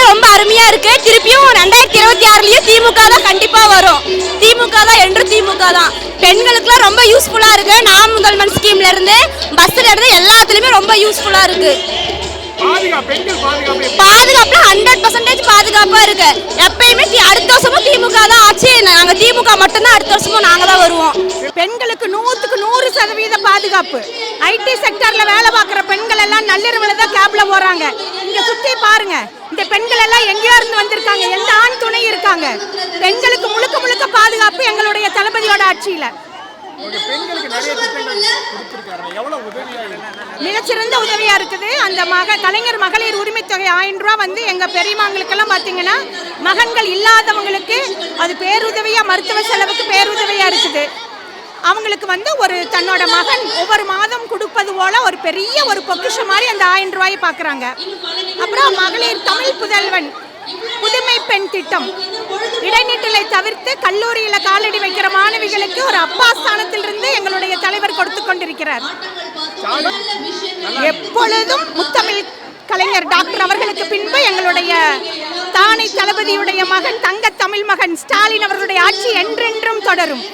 ரொம்ப அருமையா இருக்கு. திருப்பியும் 2026லயும் திமுக தான் கண்டிப்பா வரும். திமுக தான் என்றும் திமுக தான். பெண்களுக்குலாம் ரொம்ப யூஸ்ஃபுல்லா இருக்கு. நான் முதல்வன் ஸ்கீம்ல இருந்து பஸ்ல இருந்து எல்லாத்துலயுமே ரொம்ப யூஸ்ஃபுல்லா இருக்கு. பாதுகாப்புல 100% பாதுகாப்பா இருக்கு. எப்பயுமே அடுத்த வருஷமும் திமுக தான் ஆச்சு. நாங்க திமுக மட்டும்தான் அடுத்த வருஷமும் நாங்க தான் வருவோம். பெண்களுக்கு 100% பாதுகாப்பு. ஐடி செக்டர்ல வேலை பார்க்குற பெண்கள் எல்லாம் நள்ளிரவுல தான் கேப்ல போறாங்க. இங்க சுத்தி பாருங்க, இந்த பெண்கள் எல்லாம் எங்கேயோ இருந்து வந்திருக்காங்க. எந்த ஆண் துணை இருக்காங்க. பெண்களுக்கு முழுக்க முழுக்க பாதுகாப்பு எங்களுடைய தளபதியோட ஆட்சியில. மிகச்சிறந்த உதவியா இருக்குது. அந்த கலைஞர் மகளிர் உரிமை தொகை 1000 ரூபாய் வந்து எங்க பெரியமாங்களுக்கெல்லாம் பாத்தீங்கன்னா மகன்கள் இல்லாதவங்களுக்கு அது பேருதவியா, மருத்துவ செலவுக்கு பேருதவியா இருக்குது. அவங்களுக்கு வந்து ஒரு தன்னோட மகன் ஒவ்வொரு மாதம் கொடுப்பது போல ஒரு பெரிய ஒரு பொக்கிஷம் மாதிரி அந்த 1000 ரூபாயை பாக்குறாங்க. அப்புறம் மகளிர் தமிழ் புதல்வன் புதுமை பெண் திட்டம், இடைநிற்றலை தவிர்த்து கல்லூரியில காலடி வைக்கிற மாணவிகளுக்கு ஒரு அப்பா ஸ்தானத்திலிருந்து எங்களுடைய தலைவர் கொடுத்து கொண்டிருக்கிறார். எப்பொழுதும் முத்தமிழ் கலைஞர் டாக்டர் அவர்களுக்கு பின்பு எங்களுடைய தானை தளபதியுடைய மகன் தங்க தமிழ் மகன் ஸ்டாலின் அவர்களுடைய ஆட்சி என்றென்றும் தொடரும்.